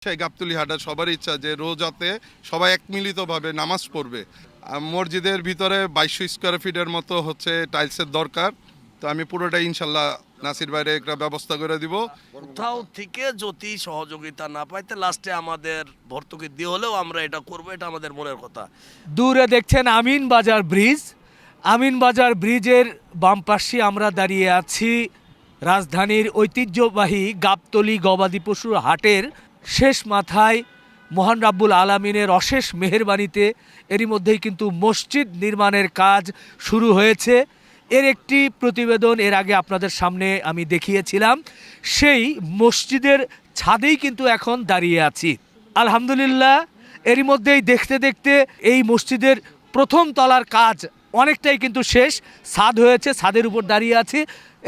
সেই গাবতলী হাটা সবারই ইচ্ছা যে রোজাতে সবাই এক মিলিতভাবে নামাজ পড়বে। মসজিদের ভিতরে 2200 স্কোয়ার ফিটের মতো হচ্ছে টাইলসের দরকার। তো আমি পুরোটা ইনশাল্লাহ নাসির ভাইরে একটা ব্যবস্থা করে দিব। কোথাও থেকে যদি সহযোগিতা না পাইতে লাস্টে আমাদের ভর্তুকি দিয়ে হলেও আমরা এটা করব, এটা আমাদের মনের কথা। দূরে দেখছেন আমিন বাজার ব্রিজ। আমিন বাজার ব্রিজের বাম পাশে আমরা দাঁড়িয়ে আছি রাজধানীর ঐতিহ্যবাহী গাবতলী গবাদি পশুর হাটের শেষ মাথায়। মহান রাব্বুল আলামিনের অশেষ মেহেরবানিতে এরই মধ্যেই কিন্তু মসজিদ নির্মাণের কাজ শুরু হয়েছে। এর একটি প্রতিবেদন এর আগে আপনাদের সামনে আমি দেখিয়েছিলাম। সেই মসজিদের ছাদেই কিন্তু এখন দাঁড়িয়ে আছি। আলহামদুলিল্লাহ, এরই মধ্যেই দেখতে দেখতে এই মসজিদের প্রথম তলার কাজ অনেকটাই কিন্তু শেষ। ছাদ হয়েছে, ছাদের উপর দাঁড়িয়ে আছি।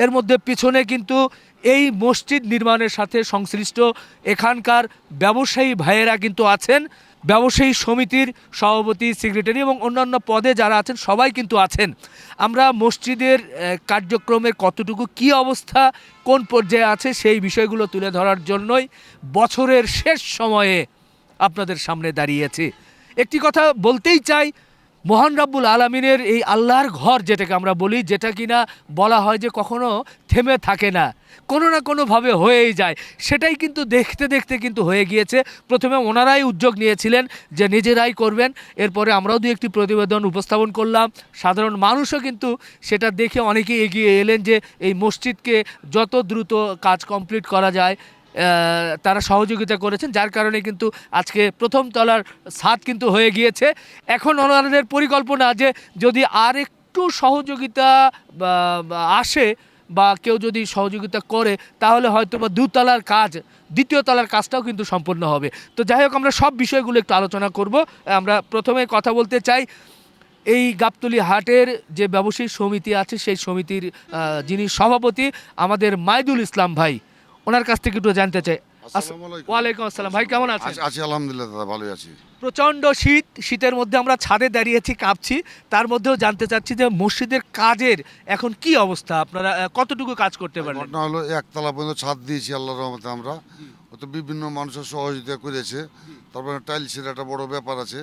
এর মধ্যে পিছনে কিন্তু এই মসজিদ নির্মাণের সাথে সংশ্লিষ্ট এখানকার ব্যবসায়ী ভাইয়েরা কিন্তু আছেন। ব্যবসায়ী সমিতির সভাপতি, সেক্রেটারি এবং অন্যান্য পদে যারা আছেন সবাই কিন্তু আছেন। আমরা মসজিদের কার্যক্রমের কতটুকু কি অবস্থা, কোন পর্যায়ে আছে সেই বিষয়গুলো তুলে ধরার জন্যই বছরের শেষ সময়ে আপনাদের সামনে দাঁড়িয়েছি। একটি কথা বলতেই চাই, মহান রাব্বুল আলামিনের এই আল্লাহর ঘর যেটাকে আমরা বলি, যেটা কিনা বলা হয় যে কখনো থেমে থাকে না, কোনো না কোনোভাবে হয়েই যায়, সেটাই কিন্তু দেখতে দেখতে কিন্তু হয়ে গিয়েছে। প্রথমে ওনারাই উদ্যোগ নিয়েছিলেন যে নিজেরাই করবেন, এরপরে আমরাও দু একটি প্রতিবেদন উপস্থাপন করলাম। সাধারণ মানুষও কিন্তু সেটা দেখে অনেকেই এগিয়ে এলেন যে এই মসজিদকে যত দ্রুত কাজ কমপ্লিট করা যায় তারা সহযোগিতা করেছেন, যার কারণে কিন্তু আজকে প্রথম তলার ছাদ কিন্তু হয়ে গিয়েছে। এখন ওনাদের পরিকল্পনা যে যদি আর একটু সহযোগিতা আসে বা কেউ যদি সহযোগিতা করে তাহলে হয়তো বা দুতলার কাজ, দ্বিতীয় তলার কাজটাও কিন্তু সম্পন্ন হবে। তো যাই হোক, আমরা সব বিষয়গুলো একটু আলোচনা করব। আমরা প্রথমে কথা বলতে চাই এই গাবতলী হাটের যে ব্যবসায়ী সমিতি আছে সেই সমিতির যিনি সভাপতি আমাদের মাইদুল ইসলাম ভাই, ওনার কাছ থেকে একটু জানতে চাই। আসসালামু আলাইকুম। ওয়ালাইকুম আসসালাম ভাই, কেমন আছেন? আছি আলহামদুলিল্লাহ দাদা, ভালোই আছি। প্রচণ্ড শীত, শীতের মধ্যে আমরা ছাদে দাঁড়িয়েছি, কাঁপছি। তার মধ্যেও জানতে চাচ্ছি যে মসজিদের কাজের এখন কি অবস্থা, আপনারা কতটুকু কাজ করতে পারলেন? ঘটনা হলো একতলা পর্যন্ত ছাদ দিয়েছি আল্লাহর রহমতে আমরা। তো বিভিন্ন মানুষের সহযোগিতা করেছে। তারপরে টাইলসের একটা বড় ব্যাপার আছে,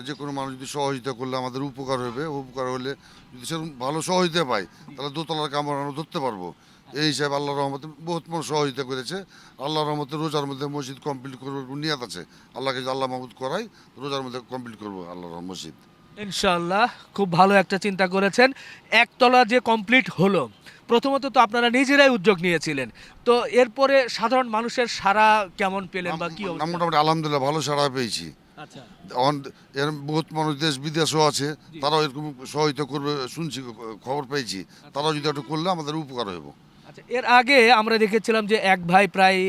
যে কোনো মানুষ যদি সহযোগিতা করলে আমাদের উপকার হবে। উপকার হলে যদি সেরকম ভালো সহযোগিতা পাই তাহলে দোতলার কাম আমরা ধরতে পারবো। এই হিসাবে আল্লাহর রহমতে বহুত মানুষ সহযোগিতা করেছে। আল্লাহর রহমতে রোজার মধ্যে মসজিদ কমপ্লিট করবো নিয়াত আছে। আল্লাহকে যে আল্লাহ মাহমুদ করাই রোজার মধ্যে কমপ্লিট করবো আল্লাহর মসজিদ। ইনশাআল্লাহ, খুব ভালো একটা চিন্তা করেছেন। একতলা যে কমপ্লিট হলো, প্রথমত তো আপনারা নিজেরাই উদ্যোগ নিয়েছিলেন, তো এরপরে সাধারণ মানুষের সাড়া কেমন পেলেন বা কি অবস্থা? মোটামুটি আলহামদুলিল্লাহ ভালো সাড়া পেয়েছি। আচ্ছা এর বহুত মানুষ দেশ বিদেশও আছে, তারাও এরকম সহায়তা করবে শুনছি, খবর পেয়েছি। তারাও যদি একটু করলে আমাদের উপকার হইব। আচ্ছা, এর আগে আমরা দেখেছিলাম যে এক ভাই প্রায়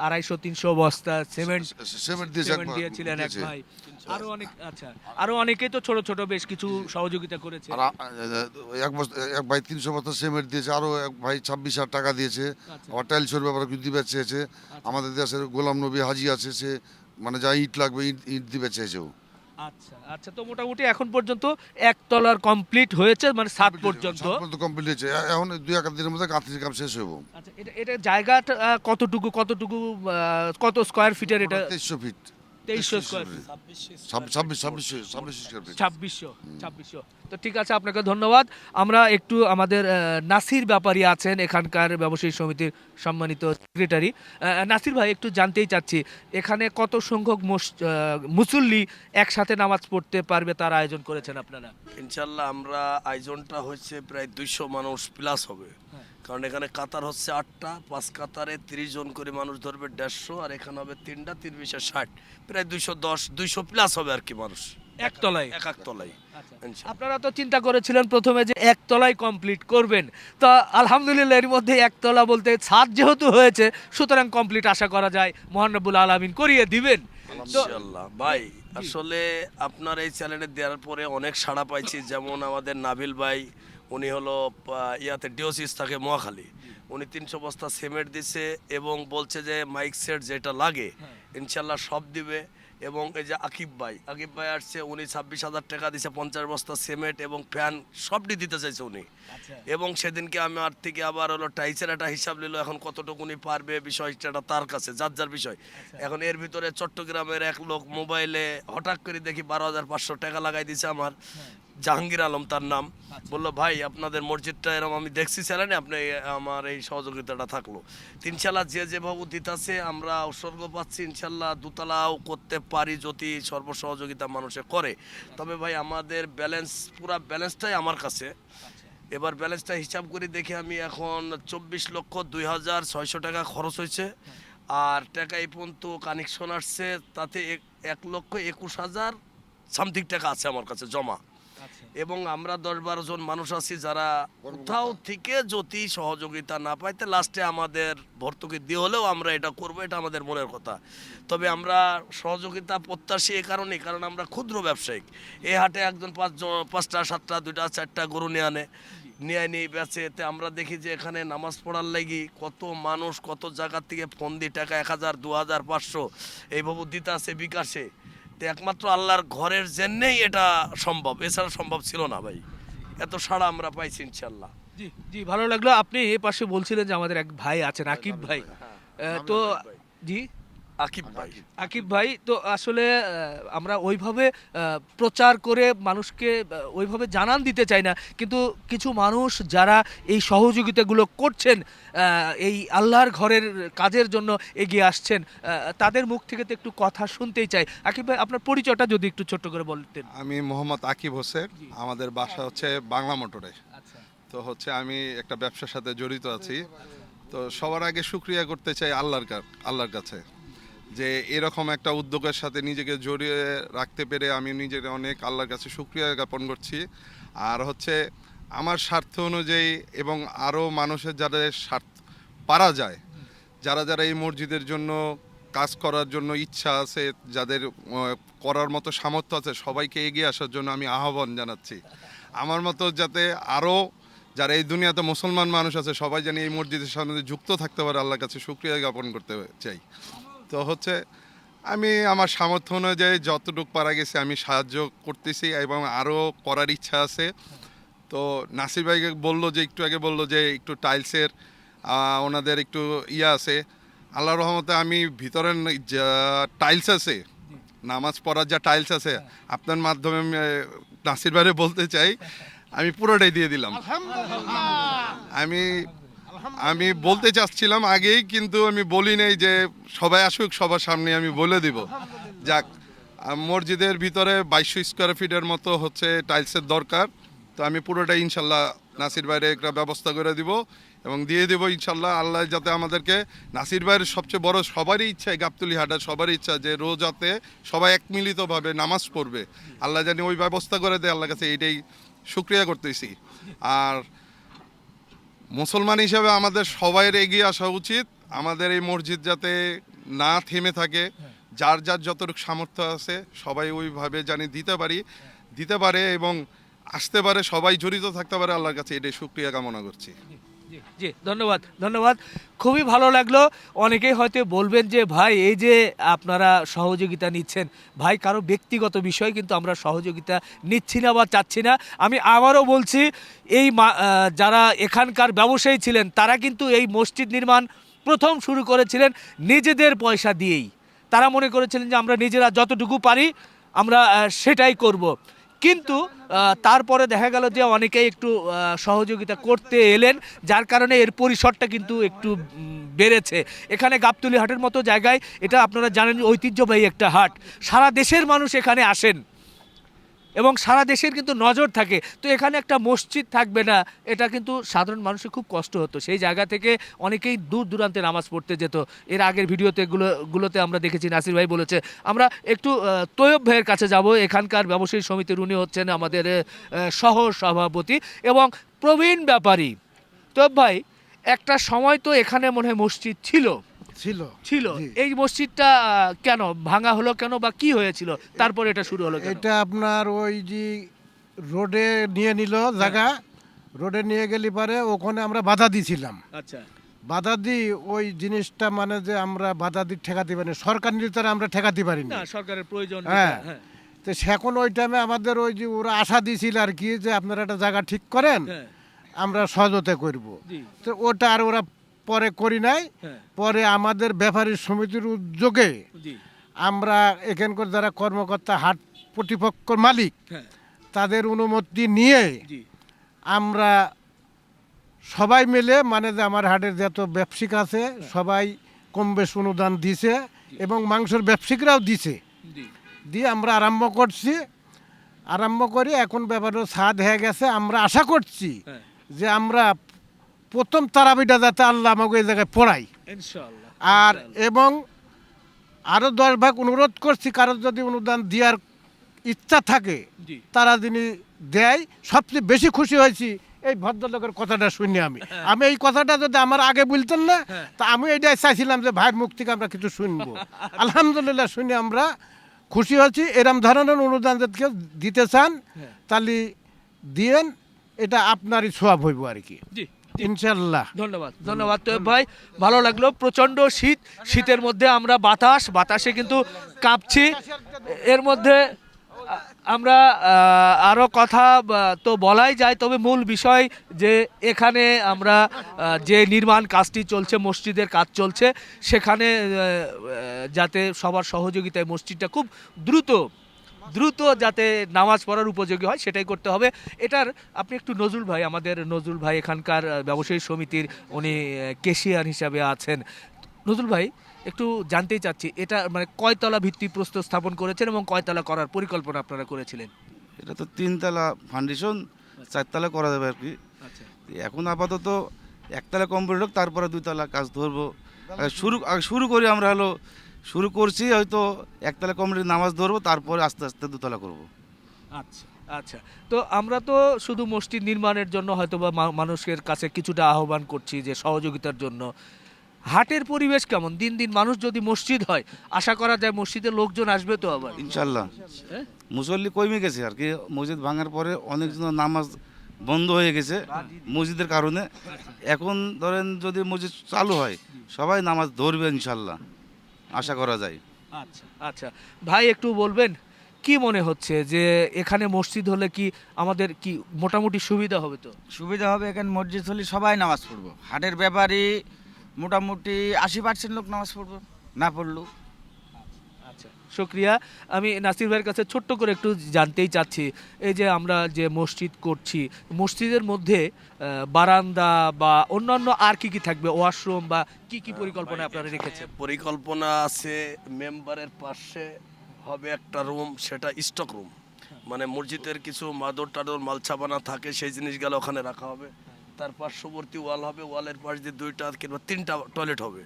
250-300 বস্তা সিমেন্ট সিমেন্ট দিয়েছে সিমেন্ট দিয়েছিলেন এক ভাই। আরো অনেক, আচ্ছা, আরো অনেকেই তো ছোট ছোট বেশ কিছু সহযোগিতা করেছে। আর এক ভাই 300 বস্তা সিমেন্ট দিয়েছে, আরো এক ভাই 26,000 টাকা দিয়েছে। আচ্ছা। আবার টাইলসের ব্যাপারে দিবে চেয়েছে। আমাদের দেশের গোলাম নবী হাজি আছে, সে মানে যা ইট লাগবে ইট দিবে চেয়েছে ও। আচ্ছা আচ্ছা, তো মোটামুটি এখন পর্যন্ত একতলার কমপ্লিট হয়েছে, মানে 7 পর্যন্ত। কমপ্লিট হয়েছে। এখন 2-1 দিনের মধ্যে গাঁথনির কাম শেষ হইব। আচ্ছা, এটা এটা জায়গাটা কতটুকু কতটুকু কত স্কয়ার ফিটের এটা? 2300 ফিট। 2300 square feet. 2600। তো ঠিক আছে, আপনাকে ধন্যবাদ। আমরা একটু আমাদের নাসির ব্যাপারী আছেন এখানকার ব্যবসায়ী সমিতির সম্মানিত সেক্রেটারি। নাসির ভাই, একটু জানতেই চাচ্ছি এখানে কত সংখ্যক মুসল্লি একসাথে নামাজ পড়তে পারবে তার আয়োজন করেছেন আপনারা? ইনশাল্লাহ আমরা আয়োজনটা হচ্ছে প্রায় 200 মানুষ প্লাস হবে। কারণ এখানে কাতার হচ্ছে 8টা, 5 কাতারে 30 জন করে মানুষ ধরবে 150, আর এখানে হবে 3টা, 3 60, প্রায় 210, 200 প্লাস হবে আর কি মানুষ একতলায়? এক একতলায়। ইনশাল্লাহ। আপনারা তো চিন্তা করেছিলেন প্রথমে যে একতলায় কমপ্লিট করবেন, তো আলহামদুলিল্লাহ এর মধ্যে একতলা বলতে ছাদ যেহেতু হয়েছে সুতরাং কমপ্লিট আশা করা যায় মহান রব্বুল আলামিন করিয়ে দিবেন। তো ইনশাল্লাহ ভাই, আসলে আপনার এই চ্যানেলে দেওয়ার পরে অনেক সাড়া পাইছি। যেমন আমাদের নাবিল ভাই, উনি হলো ইয়াতে ডিওসিস থাকে মহাখালী, উনি 300 বস্তা সিমেন্ট দিছে এবং বলছে যে মাইক সেট যেটা লাগে ইনশাল্লাহ সব দিবে। এবং এই যে আকিব ভাই আসছে, উনি 26,000 টাকা দিছে, 50 বস্তা সিমেন্ট এবং ফ্যান সবটি দিতে চাইছে উনি। এবং সেদিনকে আমার থেকে আবার হলো টাইসের একটা হিসাব নিল, এখন কতটুকু উনি পারবে বিষয়টা তার কাছে, যার বিষয়। এখন এর ভিতরে চট্টগ্রামের এক লোক মোবাইলে হঠাৎ করে দেখি 12,500 টাকা লাগাই দিছে আমার, জাহাঙ্গীর আলম তার নাম। বললো ভাই আপনাদের মসজিদটা এরকম আমি দেখছি চ্যানেলে, আপনি আমার এই সহযোগিতাটা থাকলো। ইনশাল্লাহ যে যেভাবে দিতাছে আমরা উৎসর্গ পাচ্ছি, ইনশাল্লাহ দোতলাও করতে পারি যদি সর্বসহযোগিতা মানুষে করে। তবে ভাই আমাদের ব্যালেন্স, পুরা ব্যালেন্সটাই আমার কাছে। এবার ব্যালেন্সটা হিসাব করে দেখি আমি এখন 24,02,600 টাকা খরচ হয়েছে। আর টাকা এই পর্যন্ত কানেকশন আসছে তাতে 1,21,000 সামথিং টাকা আছে আমার কাছে জমা। এবং আমরা 10-12 জন মানুষ আছি যারা কোথাও থেকে যদি সহযোগিতা না পাইতে লাস্টে আমাদের ভর্তুকি দিয়ে হলেও আমরা এটা করবো, এটা আমাদের মনের কথা। তবে আমরা সহযোগিতা প্রত্যাশী এই কারণ আমরা ক্ষুদ্র ব্যবসায়িক। এই হাটে একজন 5টা 7টা 2টা 4টা গরু নিয়ে বেচে। এতে আমরা দেখি যে এখানে নামাজ পড়ার লাগি কত মানুষ কত জায়গার থেকে ফোন দিয়ে টাকা 1,000 2,000 500 এইভাবে দিতে আছে বিকাশে। তো একমাত্র আল্লাহর ঘরের জন্যেই এটা সম্ভব, এছাড়া সম্ভব ছিল না ভাই। এত সাড়া আমরা পাইছি ইনশাল্লাহ। জি জি, ভালো লাগলো। আপনি এ পাশে বলছিলেন যে আমাদের এক ভাই আছেন আকিব ভাই, তো জি আকিব ভাই, তো আসলে আমরা ওইভাবে প্রচার করে মানুষকে ওইভাবে জানান দিতে চাই না, কিন্তু কিছু মানুষ যারা এই সহযোগিতাগুলো করছেন, এই আল্লাহর ঘরের কাজের জন্য এগিয়ে আসছেন, তাদের মুখ থেকে তো একটু কথা শুনতেই চাই। আকিব ভাই, আপনার পরিচয়টা যদি একটু ছোট্ট করে বলতেন। আমি মোহাম্মদ আকিব হোসেন, আমাদের বাসা হচ্ছে বাংলা মোটরে। তো হচ্ছে আমি একটা ব্যবসার সাথে জড়িত আছি। তো সবার আগে শুকরিয়া করতে চাই আল্লাহর কাছে যে এরকম একটা উদ্যোগের সাথে নিজেকে জড়িয়ে রাখতে পেরে আমি নিজের অনেক আল্লাহর কাছে শুকরিয়া জ্ঞাপন করছি। আর হচ্ছে আমার স্বার্থ অনুযায়ী এবং আরও মানুষের যাদের স্বার্থ পারা যায়, যারা এই মসজিদের জন্য কাজ করার জন্য ইচ্ছা আছে, যাদের করার মতো সামর্থ্য আছে, সবাইকে এগিয়ে আসার জন্য আমি আহ্বান জানাচ্ছি। আমার মতো যাতে আরও যারা এই দুনিয়াতে মুসলমান মানুষ আছে সবাই যেন এই মসজিদের সামনে যুক্ত থাকতে পারে, আল্লাহর কাছে শুকরিয়া জ্ঞাপন করতে চাই। তো হচ্ছে আমি আমার সামর্থ্য অনুযায়ী যতটুকু পারা গেছে আমি সাহায্য করতেছি এবং আরও করার ইচ্ছা আছে। তো নাসির ভাইকে একটু আগে বললো যে একটু টাইলসের ওনাদের একটু আছে। আল্লাহর রহমতে আমি ভিতরে যা টাইলস আছে, নামাজ পড়ার যা টাইলস আছে, আপনার মাধ্যমে আমি নাসির ভাইরে বলতে চাই আমি পুরোটাই দিয়ে দিলাম। আমি বলতে চাচ্ছিলাম আগেই, কিন্তু আমি বলি নাই যে সবাই আসুক, সবার সামনে আমি বলে দিব। যাক, মসজিদের ভিতরে 2200 স্কোয়ার ফিটের মতো হচ্ছে টাইলসের দরকার। তো আমি পুরোটাই ইনশাল্লাহ নাসির ভাইয়ের একটা ব্যবস্থা করে দিব এবং দিয়ে দেবো ইনশাল্লাহ। আল্লাহ যাতে আমাদেরকে, নাসির ভাইয়ের সবচেয়ে বড় সবারই ইচ্ছা, গাবতলী হাটার সবারই ইচ্ছা যে রোজাতে সবাই একমিলিতভাবে নামাজ পড়বে, আল্লাহ জানি ওই ব্যবস্থা করে দেয়। আল্লাহর কাছে এইটাই শুকরিয়া করতেছি। আর মুসলমান হিসাবে আমাদের সবাই এগিয়ে আসা উচিত। আমাদের এই মসজিদ যাতে না থেমে থাকে, যার যতটুকু সামর্থ্য আছে সবাই ওইভাবে জানি দিতে পারে এবং আসতে পারে, সবাই জড়িত থাকতে পারে। আল্লাহর কাছে এটাই শুকরিয়া কামনা করছি। জি, ধন্যবাদ। খুবই ভালো লাগলো। অনেকেই হয়তো বলবেন যে ভাই এই যে আপনারা সহযোগিতা নিচ্ছেন, ভাই কারো ব্যক্তিগত বিষয়, কিন্তু আমরা সহযোগিতা নিচ্ছি না বা চাচ্ছি না। আমি আবারও বলছি, এই যারা এখানকার ব্যবসায়ী ছিলেন তারা কিন্তু এই মসজিদ নির্মাণ প্রথম শুরু করেছিলেন নিজেদের পয়সা দিয়েই। তারা মনে করেছিলেন যে আমরা নিজেরা যতটুকু পারি আমরা সেটাই করব। কিন্তু তারপরে দেখা গেল যে অনেকেই একটু সহযোগিতা করতে এলেন, যার কারণে এর পরিসরটা কিন্তু একটু বেড়েছে। এখানে গাবতলী হাটের মতো জায়গায়, এটা আপনারা জানেন ঐতিহ্যবাহী একটা হাট, সারা দেশের মানুষ এখানে আসেন এবং সারা দেশের কিন্তু নজর থাকে। তো এখানে একটা মসজিদ থাকবে না, এটা কিন্তু সাধারণ মানুষের খুব কষ্ট হতো। সেই জায়গা থেকে অনেকেই দূর দূরান্তে নামাজ পড়তে যেত। এর আগের ভিডিওতে গুলোতে আমরা দেখেছি, নাসির ভাই বলেছে। আমরা একটু তৈয়ব ভাইয়ের কাছে যাব, এখানকার ব্যবসায়ী সমিতির উনি হচ্ছেন আমাদের সহ সভাপতি এবং প্রবীণ ব্যাপারী। তৈয়ব ভাই, একটা সময় তো এখানে মনে হয় মসজিদ ছিল। এই মসজিদটা কেন ভাঙা হলো কেন, বা কি হয়েছিল, তারপর এটা শুরু হলো কেন? এটা আপনার ওই যে রোডে নিয়ে নিল জায়গা, রোডে নিয়ে গেলি পারে ওখানে আমরা বাধা দিয়েছিলাম। আচ্ছা, বাধা দিই ওই জিনিসটা মানে যে আমরা বাধা দিই ঠেকাতে পারি না, সরকার নির্ধারে আমরা ঠেকাতে পারি না না। সরকারের প্রয়োজন হ্যাঁ। যেটা, হ্যাঁ তো এখন ওই টাইমে আমাদের ওই যে ওরা আশা দিয়েছিল আর কি যে আপনারা একটা জায়গা ঠিক করেন, হ্যাঁ আমরা সহজতে করব। জি তো ওটা আর ওরা পরে করি নাই। হ্যাঁ পরে আমাদের ব্যাপারী সমিতির উদ্যোগে জি আমরা এখানকার যারা কর্মকর্তা হাট প্রতিপক্ষ মালিক হ্যাঁ তাদের অনুমতি নিয়ে জি আমরা সবাই মিলে মানে যে আমার হাটের যত ব্যবসায়িক আছে সবাই কম বেশ অনুদান দিছে এবং মাংসের ব্যবসায়িকরাও দিছে, জি দিয়ে আমরা আরম্ভ করি এখন ব্যাপারটা সাদ হয়ে গেছে। আমরা আশা করছি হ্যাঁ যে আমরা প্রথম তারাবিটা যাতে আল্লাহ আমাকে এই জায়গায় পড়াই। ইনশাআল্লাহ আর ইনশাআল্লাহ। এবং আরও 10 ভাগ অনুরোধ করছি কারোর যদি অনুদান দেওয়ার ইচ্ছা থাকে জি তারা যিনি দেয়। সবচেয়ে বেশি খুশি হয়েছি এই ভদ্রলোকের কথাটা শুনি আমি এই কথাটা যদি আমার আগে বলতেন না হ্যাঁ। তা আমি এটাই চাইছিলাম যে ভাইয়ের মুখ থেকে আমরা কিছু শুনবো। আলহামদুলিল্লাহ শুনে আমরা খুশি হয়েছি। এরম ধরনের অনুদান যদি কেউ দিতে চান হ্যাঁ। তাহলে দিয়েন, এটা আপনারই সোয়াব হইব আর কি জি ইনশাল্লাহ। ধন্যবাদ ধন্যবাদ তো ভাই, ভালো লাগলো। প্রচন্ড শীত, শীতের মধ্যে আমরা বাতাসে কিন্তু কাঁপছি। এর মধ্যে আমরা আরো কথা তো বলাই যায়, তবে মূল বিষয় যে এখানে আমরা যে নির্মাণ কাজটি চলছে, মসজিদের কাজ চলছে, সেখানে যাতে সবার সহযোগিতায় মসজিদটা খুব দ্রুত যাতে নামাজ পড়ার উপযোগী হয় সেটাই করতে হবে। এটার আপনি একটু আমাদের নজরুল ভাই এখানকার ব্যবসায়ী সমিতির উনি কেশিয়ার হিসাবে আছেন। নজরুল ভাই একটু জানতেই চাচ্ছি এটা মানে কয়তলা ভিত্তিপ্রস্তর স্থাপন করেছেন এবং কয়তলা করার পরিকল্পনা আপনারা করেছিলেন? এটা তো 3 তলা ফাউন্ডেশন, 4 তলা করা যাবে আর কি। আচ্ছা এখন আপাতত 1 তলা কমপ্লিট হোক, তারপরে 2 তলা কাজ ধরবো। শুরু করি আমরা শুরু করছি, হয়তো 1 তলা কমপ্লিট নামাজ ধরবো, তারপরে আস্তে আস্তে 2 তলা করবো। আচ্ছা আচ্ছা, তো আমরা তো শুধু মসজিদ নির্মাণের জন্য হয়তো বা মানুষের কাছে কিছুটা আহ্বান করছি যে সহযোগিতার জন্য। হাটের পরিবেশ কেমন? দিন দিন মানুষ যদি মসজিদ হয়, আশা করা যায় মসজিদের লোকজন আসবে তো আবার, ইনশাল্লাহ হ্যাঁ? মুসল্লি কমে গেছে আর কি। মসজিদ ভাঙার পরে অনেকজন নামাজ বন্ধ হয়ে গেছে মসজিদের কারণে। এখন ধরেন যদি মসজিদ চালু হয়, সবাই নামাজ ধরবে ইনশাল্লাহ, আশা করা যায়। আচ্ছা আচ্ছা ভাই, একটু বলবেন কি মনে হচ্ছে যে এখানে মসজিদ হলে কি আমাদের কি মোটামুটি সুবিধা হবে? তো সুবিধা হবে, এখানে মসজিদ হলে সবাই নামাজ পড়বো। হাটের ব্যাপারী মোটামুটি 80% লোক নামাজ পড়বো, না পড়লো। আচ্ছা শুক্রিয়া। আমি নাসির ভাইয়ের কাছে ছোট্ট করে একটু জানতেই চাচ্ছি, এই যে আমরা যে মসজিদ করছি, মসজিদের মধ্যে বারান্দা বা অন্যান্য আর কি কি থাকবে, ওয়াশরুম বা কি কি পরিকল্পনা আপনারা রেখেছেন? পরিকল্পনা আছে মেম্বারের পাশে হবে একটা রুম, সেটা স্টক রুম, মানে মসজিদের কিছু মাদর টাদর মালছাপানা থাকে সেই জিনিসগুলো ওখানে রাখা হবে। তার পার্শ্ববর্তী ওয়াল হবে, ওয়ালের পাশ দিয়ে 2টা কিংবা 3টা টয়লেট হবে।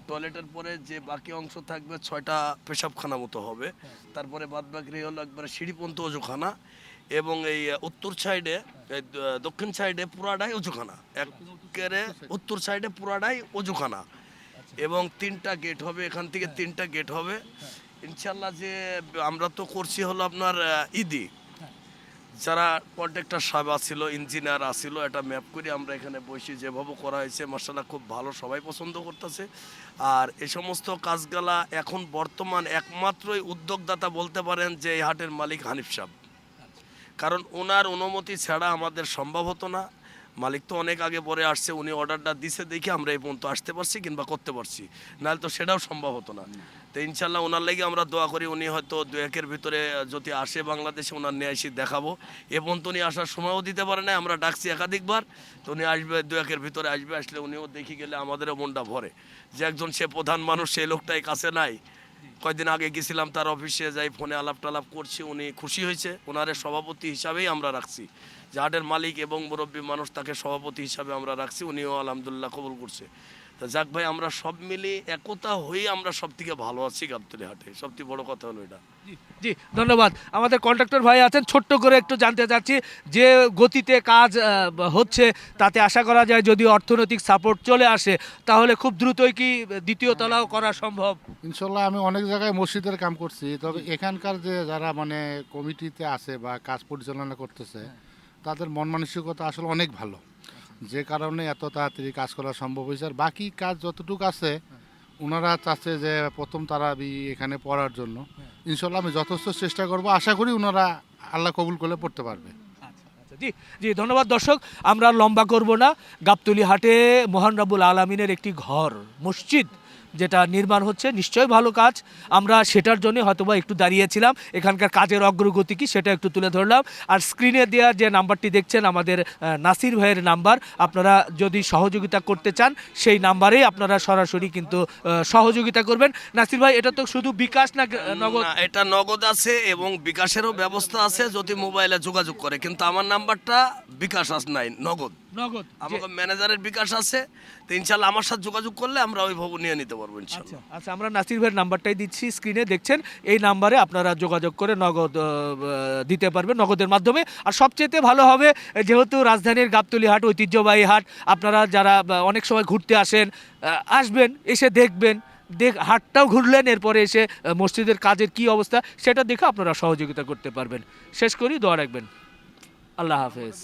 টয়লেটের পরে যে বাকি অংশ থাকবে 6টা পেশাবখানা মতো হবে। তারপরে বাদ বাকি হলো একবারে সিঁড়িপন্ত অজুখানা, এবং এই উত্তর সাইডে দক্ষিণ সাইডে পুরাটাই অজুখানা, একেবারে উত্তর সাইডে পুরাটাই অজুখানা, এবং 3টা গেট হবে, এখান থেকে 3টা গেট হবে ইনশাল্লাহ। যে আমরা তো করছি হলো আপনার ঈদি, যারা কন্ট্রাক্টর সাহেব আসছিল, ইঞ্জিনিয়ার আসছিল, এটা ম্যাপ করে আমরা এখানে বসি যেভাবে করা হয়েছে মাশাআল্লাহ খুব ভালো, সবাই পছন্দ করতেছে। আর এই সমস্ত কাজগুলা এখন বর্তমান একমাত্রই উদ্যোগদাতা বলতে পারেন যে এই হাটের মালিক হানিফ সাহেব, কারণ ওনার অনুমতি ছাড়া আমাদের সম্ভব হতো না। মালিক তো অনেক আগে পরে আসছে, উনি অর্ডারটা দিছে দেখে আমরা এই পর্যন্ত আসতে পারছি কিংবা করতে পারছি, নাহলে তো সেটাও সম্ভব হতো না। তো ইনশাল্লাহ ওনার লেগে আমরা দোয়া করি, উনি হয়তো 2-1 ভিতরে যদি আসে বাংলাদেশে, ওনার নিয়ে এসে দেখাবো। এ পর্যন্ত উনি আসার সময়ও দিতে পারে না, আমরা ডাকছি একাধিকবার, তো উনি আসবে 2-1 ভিতরে আসবে। আসলে উনিও দেখি গেলে আমাদেরও মনটা ভরে যে একজন সে প্রধান মানুষ, সেই লোকটাই কাছে নাই। কয়েকদিন আগে গেছিলাম তার অফিসে, যাই ফোনে আলাপ টালাপ করছি, উনি খুশি হয়েছে। ওনারে সভাপতি হিসাবেই আমরা রাখছি, যে হাটের মালিক এবং মুরব্বী মানুষ, তাকে সভাপতি হিসাবে আমরা রাখছি, উনিও আলহামদুলিল্লাহ কবুল করছে। তা যাক ভাই, আমরা সব মিলে একতা হয়ে আমরা সব থেকে ভালো আছি গাবতলী হাটে, সবথেকে বড় কথা হলো এটা। জি ধন্যবাদ। আমাদের কন্ট্রাক্টর ভাই আছেন, ছোট্ট করে একটু জানতে চাচ্ছি যে গতিতে কাজ হচ্ছে, তাতে আশা করা যায় যদি অর্থনৈতিক সাপোর্ট চলে আসে তাহলে খুব দ্রুতই কি 2য় তলাও করা সম্ভব? ইনশাল্লাহ আমি অনেক জায়গায় মসজিদের কাম করছি, তবে এখানকার যে যারা মানে কমিটিতে আছে বা কাজ পরিচালনা করতেছে, তাদের মন মানসিকতা আসলে অনেক ভালো। যে কারণে এত তাড়াতাড়ি কাজ করা সম্ভব হয়েছে। আর বাকি কাজ যতটুকু আছে ওনারা চাচ্ছে যে প্রথম তারাবি এখানে পড়ার জন্য। ইনশাল্লাহ আমি যথেষ্ট চেষ্টা করব, আশা করি ওনারা আল্লাহ কবুল করলে পড়তে পারবে। আচ্ছা, জি জি, ধন্যবাদ দর্শক। আমরা লম্বা করব না। গাবতলী হাটে মহান রাব্বুল আলামিনের একটি ঘর, মসজিদ যেটা নির্মাণ হচ্ছে, নিশ্চয়ই ভালো কাজ। আমরা সেটার জন্য হয়তোবা একটু দাঁড়িয়েছিলাম, এখানকার কাজের অগ্রগতি কি সেটা একটু তুলে ধরলাম। আর স্ক্রিনে দেওয়া যে নাম্বারটি দেখছেন আমাদের নাসির ভাইয়ের নাম্বার, আপনারা যদি সহযোগিতা করতে চান সেই নাম্বারেই আপনারা সরাসরি কিন্তু সহযোগিতা করবেন। নাসির ভাই, এটা তো শুধু বিকাশ না নগদ? না, এটা নগদ আছে এবং বিকাশেরও ব্যবস্থা আছে যদি মোবাইলে যোগাযোগ করে, কিন্তু আমার নাম্বারটা বিকাশ নাই, নগদ। নগদ আমাকে ম্যানেজারের বিকাশ আছে, তো ইনশাল্লাহ আমার সাথে যোগাযোগ করলে আমরা ওইভাবে নিয়ে নিতে পারবো আচ্ছা ইনশাল্লাহ। আচ্ছা, আমরা নাসির ভাইয়ের নাম্বারটাই দিচ্ছি, স্ক্রিনে দেখছেন। এই নাম্বারে আপনারা যোগাযোগ করে নগদ দিতে পারবেন, নগদের মাধ্যমে। আর সবচেয়ে ভালো হবে, যেহেতু রাজধানীর গাবতলী হাট ঐতিহ্যবাহী হাট, আপনারা যারা অনেক সময় ঘুরতে আসেন, আসবেন, এসে দেখবেন, হাটটাও ঘুরলেন, এরপরে এসে মসজিদের কাজের কি অবস্থা সেটা দেখে আপনারা সহযোগিতা করতে পারবেন। শেষ করি, দোয়া রাখবেন। আল্লাহ হাফেজ।